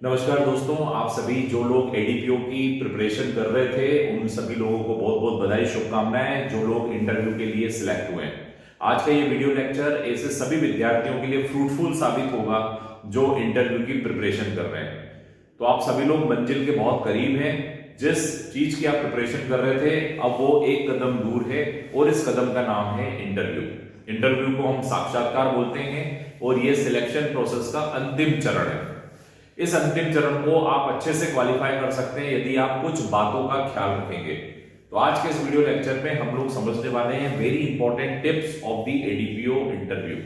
नमस्कार दोस्तों, आप सभी जो लोग एडीपीओ की प्रिपरेशन कर रहे थे उन सभी लोगों को बहुत बहुत बधाई, शुभकामनाएं। जो लोग इंटरव्यू के लिए सिलेक्ट हुए हैं, आज का ये वीडियो लेक्चर ऐसे सभी विद्यार्थियों के लिए फ्रूटफुल साबित होगा जो इंटरव्यू की प्रिपरेशन कर रहे हैं। तो आप सभी लोग मंजिल के बहुत करीब हैं। जिस चीज की आप प्रिपरेशन कर रहे थे अब वो एक कदम दूर है और इस कदम का नाम है इंटरव्यू। इंटरव्यू को हम साक्षात्कार बोलते हैं और ये सिलेक्शन प्रोसेस का अंतिम चरण है। इस अंतिम चरण को आप अच्छे से क्वालिफाई कर सकते हैं यदि आप कुछ बातों का ख्याल रखेंगे। तो आज के इस वीडियो लेक्चर में हम लोग समझने वाले हैं very important tips of the ADPO interview.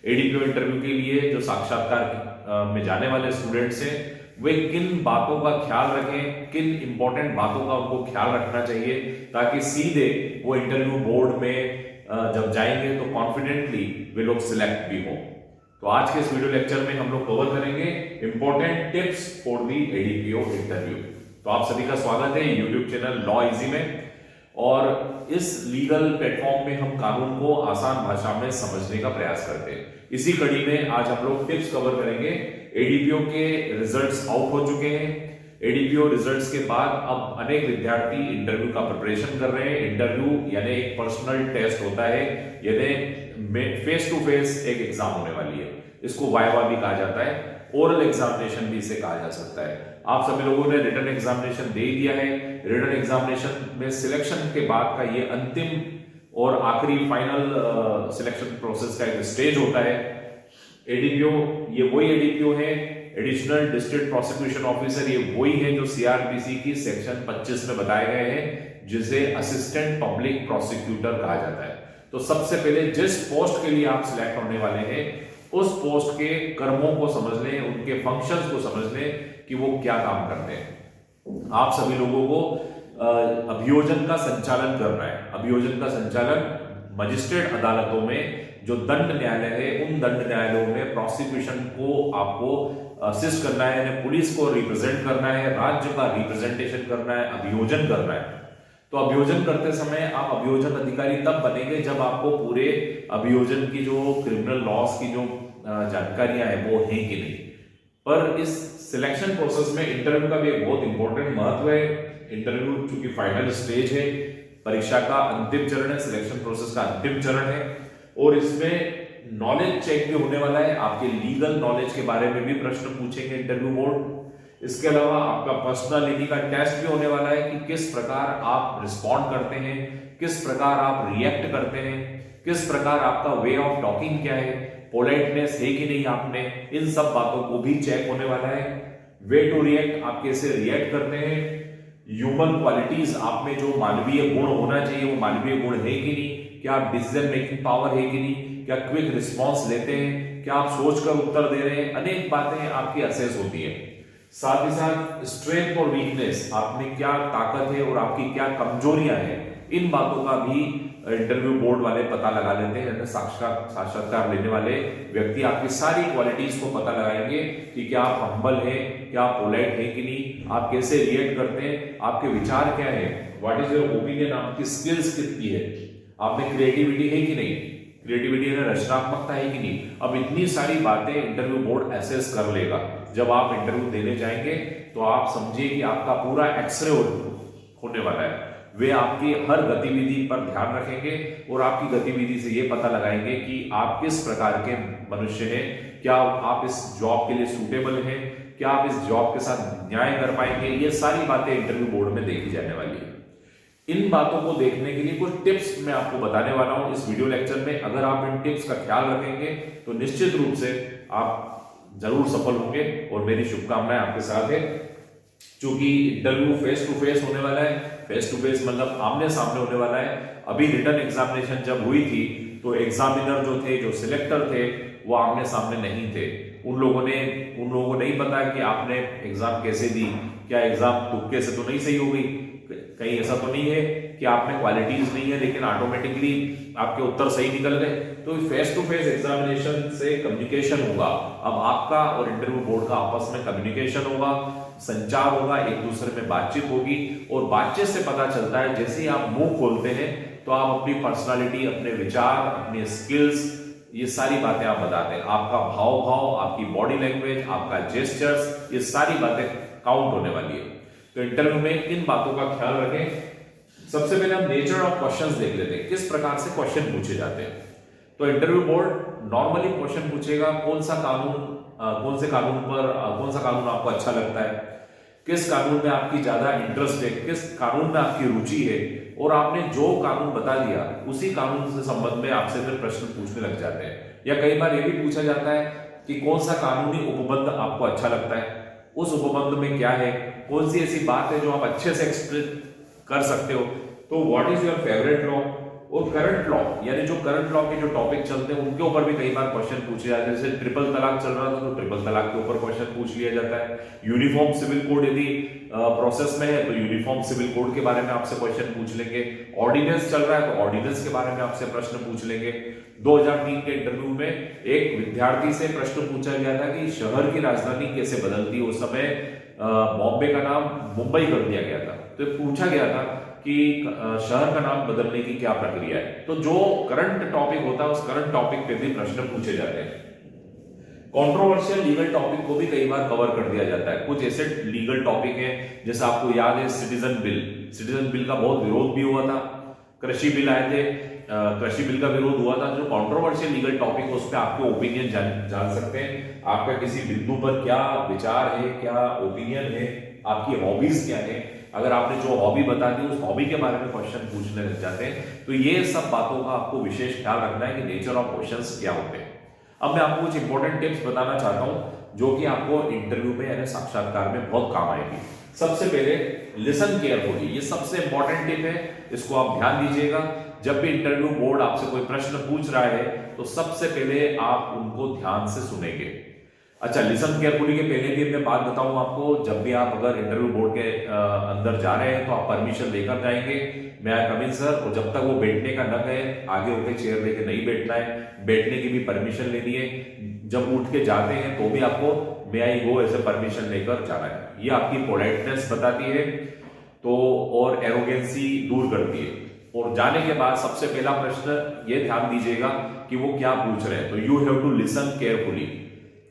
ADPO interview के लिए जो साक्षात्कार में जाने वाले स्टूडेंट्स हैं वे किन बातों का ख्याल रखें, किन इंपॉर्टेंट बातों का उनको ख्याल रखना चाहिए ताकि सीधे वो इंटरव्यू बोर्ड में जब जाएंगे तो कॉन्फिडेंटली वे लोग सिलेक्ट भी हों। तो आज के इस वीडियो लेक्चर में हम लोग कवर करेंगे important tips for the ADPO interview. तो आप सभी का स्वागत है यूट्यूब चैनल लॉ इजी में। और इस लीगल प्लेटफॉर्म में हम कानून को आसान भाषा में समझने का प्रयास करते हैं। इसी कड़ी में आज हम लोग टिप्स कवर करेंगे। एडीपीओ के रिजल्ट्स आउट हो चुके हैं। एडीपीओ रिजल्ट्स के बाद अब अनेक विद्यार्थी इंटरव्यू का प्रिपरेशन कर रहे हैं। इंटरव्यू यानी एक पर्सनल टेस्ट होता है, यानी फेस टू फेस एक एग्जाम होने वाली है। इसको वाइवा भी कहा जाता है, ओरल एग्जामिनेशन भी इसे कहा जा सकता है। आप सभी लोगों ने रिटन एग्जामिनेशन दे दिया है। रिटन एग्जामिनेशन में सिलेक्शन के बाद का ये अंतिम और आखिरी फाइनल सिलेक्शन प्रोसेस का एक स्टेज होता है। एडीपीओ ये वही एडीपीओ है, एडिशनल डिस्ट्रिक्ट प्रोसिक्यूशन ऑफिसर, ये वही है जो सीआरपीसी की सेक्शन 25 में बताए गए हैं, जिसे असिस्टेंट पब्लिक प्रोसिक्यूटर कहा जाता है। तो सबसे पहले जिस पोस्ट के लिए आप सिलेक्ट होने वाले हैं उस पोस्ट के कर्मों को समझ लें, उनके फंक्शंस को समझ लें कि वो क्या काम करते हैं। आप सभी लोगों को अभियोजन का संचालन करना है। अभियोजन का संचालन मजिस्ट्रेट अदालतों में जो दंड न्यायालय है उन दंड न्यायालयों में प्रोसिक्यूशन को आपको असिस्ट करना है, यानी पुलिस को रिप्रेजेंट करना है, राज्य का रिप्रेजेंटेशन करना है, अभियोजन करना है। तो अभियोजन करते समय आप अभियोजन अधिकारी तब बनेंगे जब आपको पूरे अभियोजन की जो क्रिमिनल लॉस की जो जानकारियां हैं वो हैं कि नहीं। पर इस सिलेक्शन प्रोसेस में इंटरव्यू का भी एक बहुत इंपॉर्टेंट महत्व है। इंटरव्यू चूंकि फाइनल स्टेज है, परीक्षा का अंतिम चरण है, सिलेक्शन प्रोसेस का अंतिम चरण है और इसमें नॉलेज चेक भी होने वाला है। आपके लीगल नॉलेज के बारे में भी प्रश्न पूछेंगे इंटरव्यू बोर्ड। इसके अलावा आपका पर्सनालिटी का टेस्ट भी होने वाला है कि किस प्रकार आप रिस्पॉन्ड करते हैं, किस प्रकार आप रिएक्ट करते हैं, किस प्रकार आपका वे ऑफ टॉकिंग क्या है, पोलाइटनेस है कि नहीं आपने, इन सब बातों को भी चेक होने वाला है। वे टू रिएक्ट, आप कैसे रिएक्ट करते हैं। ह्यूमन क्वालिटीज, आप में जो मानवीय गुण होना चाहिए वो मानवीय गुण है कि नहीं, क्या आप डिसीजन मेकिंग पावर है कि नहीं, क्या क्विक रिस्पॉन्स लेते हैं, क्या आप सोचकर उत्तर दे रहे हैं। अनेक बातें आपकी असेस होती है। साथ ही साथ स्ट्रेंथ और वीकनेस, आप में क्या ताकत है और आपकी क्या कमजोरियां हैं, इन बातों का भी इंटरव्यू बोर्ड वाले पता लगा लेते हैं। साक्षात्कार लेने वाले व्यक्ति आपकी सारी क्वालिटीज को पता लगाएंगे कि क्या आप हम्बल हैं, क्या आप पोलाइट हैं कि नहीं, आप कैसे रिएक्ट करते हैं, आपके विचार क्या है, व्हाट इज योर ओपिनियन, आपकी स्किल्स कितनी है, आप में क्रिएटिविटी है कि नहीं, क्रिएटिविटी है, रचनात्मकता है कि नहीं। अब इतनी सारी बातें इंटरव्यू बोर्ड एसेस कर लेगा। जब आप इंटरव्यू देने जाएंगे तो आप समझिए कि आपका पूरा एक्सरे होने वाला है। वे आपकी हर गतिविधि पर ध्यान रखेंगे और आपकी गतिविधि से ये पता लगाएंगे कि आप किस प्रकार के मनुष्य हैं, क्या आप इस जॉब के लिए सूटेबल हैं, क्या आप इस जॉब के साथ न्याय कर पाएंगे। ये सारी बातें इंटरव्यू बोर्ड में देखी जाने वाली है। इन बातों को देखने के लिए कुछ टिप्स मैं आपको बताने वाला हूं इस वीडियो लेक्चर में। अगर आप इन टिप्स का ख्याल रखेंगे तो निश्चित रूप से आप जरूर सफल होंगे और मेरी शुभकामनाएं आपके साथ है। क्योंकि इंटरव्यू फेस टू फेस होने वाला है। फेस टू फेस मतलब आमने सामने होने वाला है। अभी रिटन एग्जामिनेशन जब हुई थी तो एग्जामिनर जो थे, जो सिलेक्टर थे, वो आमने सामने नहीं थे। उन लोगों को नहीं पता कि आपने एग्जाम कैसे दी, क्या एग्जाम तुक्के से तो नहीं सही हो गई, कहीं ऐसा तो नहीं है कि आप में क्वालिटीज नहीं है लेकिन ऑटोमेटिकली आपके उत्तर सही निकल गए। तो फेस टू फेस एग्जामिनेशन से कम्युनिकेशन होगा। अब आपका और इंटरव्यू बोर्ड का आपस में कम्युनिकेशन होगा, संचार होगा, एक दूसरे में बातचीत होगी और बातचीत से पता चलता है जैसे ही आप मुंह खोलते हैं तो आप अपनी पर्सनालिटी, अपने विचार, अपने स्किल्स, ये सारी बातें आप बताते हैं, आपका भाव भाव, आपकी बॉडी लैंग्वेज, आपका जेस्चर्स, ये सारी बातें काउंट होने वाली है। तो इंटरव्यू में इन बातों का ख्याल रखें। सबसे पहले हम नेचर ऑफ क्वेश्चंस देख लेते हैं, किस प्रकार से क्वेश्चन पूछे जाते हैं। तो इंटरव्यू बोर्ड नॉर्मली क्वेश्चन पूछेगा, कौन सा कानून आपको अच्छा लगता है, किस कानून में आपकी ज्यादा इंटरेस्ट है, किस कानून में आपकी रुचि है, और आपने जो कानून बता दिया उसी कानून से संबंध में आपसे फिर प्रश्न पूछने लग जाते हैं। या कई बार यह भी पूछा जाता है कि कौन सा कानूनी उपबंध आपको अच्छा लगता है, उस उपबंध में क्या है, कौन सी ऐसी बात है जो आप अच्छे से एक्सप्लेन कर सकते हो। तो what is your favourite law, और करंट लॉ, यानी जो करंट लॉ के जो टॉपिक चलते हैं उनके ऊपर भी कई बार क्वेश्चन पूछे जाते हैं। जैसे ट्रिपल तलाक चल रहा था तो ट्रिपल तलाक के ऊपर क्वेश्चन पूछ लिया जाता है। यूनिफॉर्म सिविल कोड यदि प्रोसेस में है तो यूनिफॉर्म सिविल कोड के बारे में आपसे क्वेश्चन पूछ लेंगे। ऑर्डिनेंस चल रहा है तो ऑर्डिनेंस के बारे में आपसे प्रश्न पूछ लेंगे। 2003 के इंटरव्यू में एक विद्यार्थी से प्रश्न पूछा गया था कि शहर की राजधानी कैसे बदलती है। उस समय बॉम्बे का नाम मुंबई कर दिया गया था, तो पूछा गया था कि शहर का नाम बदलने की क्या प्रक्रिया है। तो जो करंट टॉपिक होता है उस करंट टॉपिक पे भी प्रश्न पूछे जाते हैं। कंट्रोवर्शियल लीगल टॉपिक को भी कई बार कवर कर दिया जाता है। कुछ ऐसे लीगल टॉपिक है, जैसे आपको याद है सिटीजन बिल का बहुत विरोध भी हुआ था। कृषि बिल आए थे, कृषि बिल का विरोध हुआ था। जो कंट्रोवर्शियल लीगल टॉपिक है उस पर आपके ओपिनियन जान सकते हैं। आपका किसी बिंदु पर क्या विचार है, क्या ओपिनियन है, आपकी हॉबीज क्या है। अगर आपने जो हॉबी बता दी उस हॉबी के बारे में क्वेश्चन पूछने लग जाते हैं। तो ये सब बातों का आपको विशेष ख्याल रखना है कि नेचर ऑफ क्वेश्चंस क्या होते हैं। अब मैं आपको कुछ इंपॉर्टेंट टिप्स बताना चाहता हूं जो कि आपको इंटरव्यू में यानी साक्षात्कार में बहुत काम आएगी। सबसे पहले लिसन केयरफुली, ये सबसे इंपॉर्टेंट टिप है, इसको आप ध्यान दीजिएगा। जब भी इंटरव्यू बोर्ड आपसे कोई प्रश्न पूछ रहा है तो सबसे पहले आप उनको ध्यान से सुनेंगे। अच्छा, लिसन केयरफुली के पहले भी मैं बात बताऊं आपको, जब भी आप अगर इंटरव्यू बोर्ड के अंदर जा रहे हैं तो आप परमिशन लेकर जाएंगे, मैं आई कम इन सर, और जब तक वो बैठने का न कहे आगे होकर चेयर लेके नहीं बैठना है। बैठने की भी परमिशन लेनी है। जब उठ के जाते हैं तो भी आपको मे आई गो ऐसे परमिशन लेकर जाना है। ये आपकी पोलाइटनेस बताती है तो, और एरोगेंसी दूर करती है। और जाने के बाद सबसे पहला प्रश्न ये ध्यान दीजिएगा कि वो क्या पूछ रहे हैं। तो you have to listen carefully,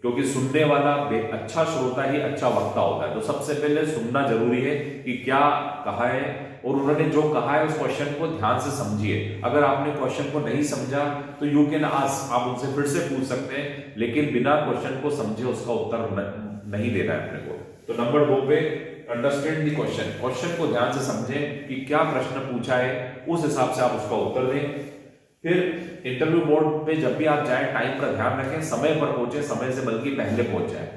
क्योंकि सुनने वाला अच्छा श्रोता ही अच्छा वक्ता होता है। तो सबसे पहले सुनना जरूरी है कि क्या कहा है, और उन्होंने जो कहा है उस क्वेश्चन को ध्यान से समझिए। अगर आपने क्वेश्चन को नहीं समझा तो यू कैन आस्क, आप उनसे फिर से पूछ सकते हैं, लेकिन बिना क्वेश्चन को समझे उसका उत्तर नहीं देना है अपने को। तो नंबर 2 पे अंडरस्टैंड द क्वेश्चन को ध्यान से समझें कि क्या प्रश्न पूछा है, उस हिसाब से आप उसका उत्तर दें। फिर इंटरव्यू बोर्ड पे जब भी आप जाएं टाइम का ध्यान रखें, समय पर पहुंचे, समय से बल्कि पहले पहुंच जाए।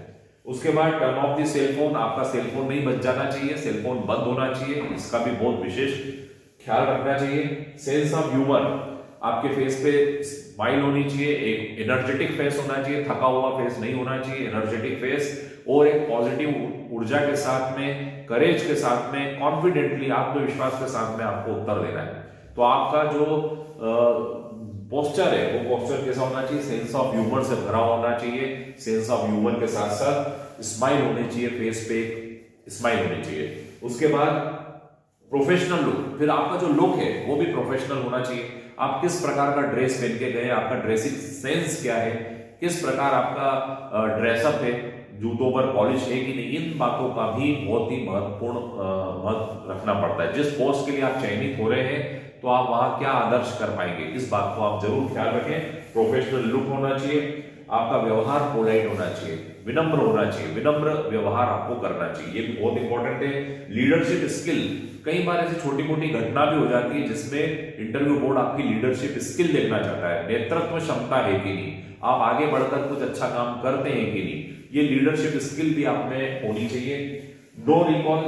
उसके बाद turn off the cell phone, आपका सेल फोन नहीं बज जाना चाहिए, सेल फोन बंद होना चाहिए, इसका भी बहुत विशेष ख्याल रखना चाहिए। सेंस ऑफ ह्यूमर, आपके फेस पे स्माइल होनी चाहिए, एक एनर्जेटिक फेस होना चाहिए, थका हुआ फेस नहीं होना चाहिए, एनर्जेटिक फेस, और एक पॉजिटिव ऊर्जा के साथ में, करेज के साथ में, कॉन्फिडेंटली, आत्मविश्वास के साथ में आपको उत्तर देना है। तो आपका जो पोस्चर है वो पोस्चर कैसा होना चाहिए, सेंस ऑफ ह्यूमर से भरा होना चाहिए। सेंस ऑफ ह्यूमर के साथ साथ स्माइल होनी चाहिए, फेस पे स्माइल होनी चाहिए। उसके बाद प्रोफेशनल लुक, फिर आपका जो लुक है वो भी प्रोफेशनल होना चाहिए। आप किस प्रकार का ड्रेस पहन के गए, आपका ड्रेसिंग सेंस क्या है, किस प्रकार आपका ड्रेसअप है, जूतों पर पॉलिश है कि नहीं, इन बातों का भी बहुत ही महत्वपूर्ण महत्व रखना पड़ता है। जिस पोस्ट के लिए आप चयनित हो रहे हैं तो आप वहां क्या आदर्श कर पाएंगे, इस बात को आप जरूर ख्याल रखें। प्रोफेशनल लुक होना चाहिए, आपका व्यवहार पोलाइट होना चाहिए, विनम्र होना चाहिए, विनम्र व्यवहार आपको करना चाहिए, ये भी बहुत इंपॉर्टेंट है। लीडरशिप स्किल, कई बार ऐसी छोटी मोटी घटना भी हो जाती है जिसमें इंटरव्यू बोर्ड आपकी लीडरशिप स्किल देखना चाहता है, नेतृत्व क्षमता है कि नहीं, आप आगे बढ़कर कुछ अच्छा काम करते हैं कि नहीं, ये लीडरशिप स्किल भी आप में होनी चाहिए। नो रिकॉल,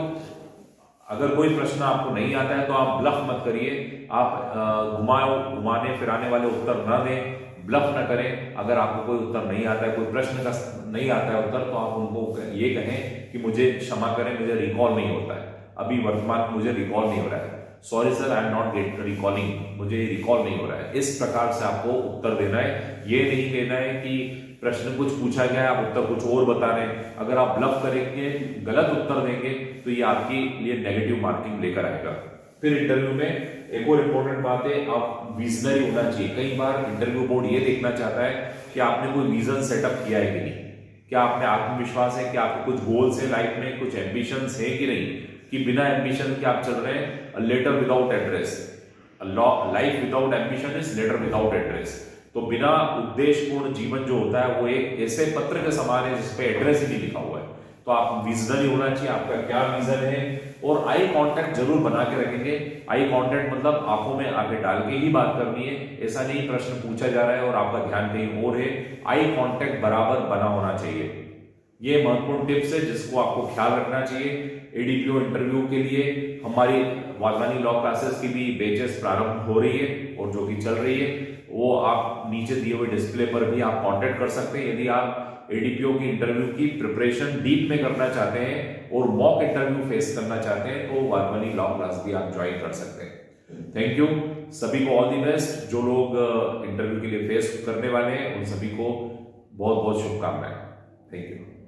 अगर कोई प्रश्न आपको नहीं आता है तो आप ब्लफ मत करिए, आप घुमाने फिराने वाले उत्तर न दें, ब्लफ न करें। अगर आपको कोई उत्तर नहीं आता है, कोई प्रश्न का नहीं आता है उत्तर, तो आप उनको ये कहें कि मुझे क्षमा करें, मुझे रिकॉल नहीं होता है, अभी वर्तमान मुझे रिकॉल नहीं हो रहा है, sorry sir I am not gate recalling, मुझे रिकॉल नहीं हो रहा है। इस प्रकार से आपको उत्तर देना है। ये नहीं कहना है कि प्रश्न कुछ पूछा गया है आप उत्तर कुछ और बता रहे हैं। अगर आप ब्लफ करेंगे, गलत उत्तर देंगे तो ये आपके लिए नेगेटिव मार्किंग लेकर आएगा। फिर इंटरव्यू में एक और इम्पोर्टेंट बात है, आप विजनरी होना चाहिए। कई बार इंटरव्यू बोर्ड ये देखना चाहता है कि आपने कोई विजन सेटअप किया है कि नहीं, क्या आप में आत्मविश्वास है, कि आपके कुछ गोल्स है लाइफ में, कुछ एम्बिशंस है कि नहीं, कि बिना एम्बिशन के आप चल रहे हैं। Letter without address, life without ambition is letter without address. तो बिना उद्देश्यपूर्ण जीवन जो होता है वो एक ऐसे पत्र के समान है जिसपे एड्रेस ही नहीं लिखा हुआ है। तो आप विजनरी होना चाहिए, आपका क्या विजन है, और आई कांटेक्ट जरूर बना के रखेंगे। आई कांटेक्ट मतलब आंखों में आंखें डाल के ही बात करनी है, ऐसा नहीं प्रश्न पूछा जा रहा है और आपका ध्यान कहीं और है। आई कांटेक्ट बराबर बना होना चाहिए। ये महत्वपूर्ण टिप्स है जिसको आपको ख्याल रखना चाहिए। एडीपीओ इंटरव्यू के लिए हमारी वाधवानी लॉ क्लासेस की भी बैचेस प्रारंभ हो रही है और जो कि चल रही है, वो आप नीचे दिए हुए डिस्प्ले पर भी आप कांटेक्ट कर सकते हैं। यदि आप एडीपीओ की इंटरव्यू की प्रिपरेशन डीप में करना चाहते हैं और मॉक इंटरव्यू फेस करना चाहते हैं तो वाधवानी लॉ क्लास भी आप ज्वाइन कर सकते हैं। थैंक यू, सभी को ऑल द बेस्ट। जो लोग इंटरव्यू के लिए फेस करने वाले हैं उन सभी को बहुत बहुत शुभकामनाएं। Thank you.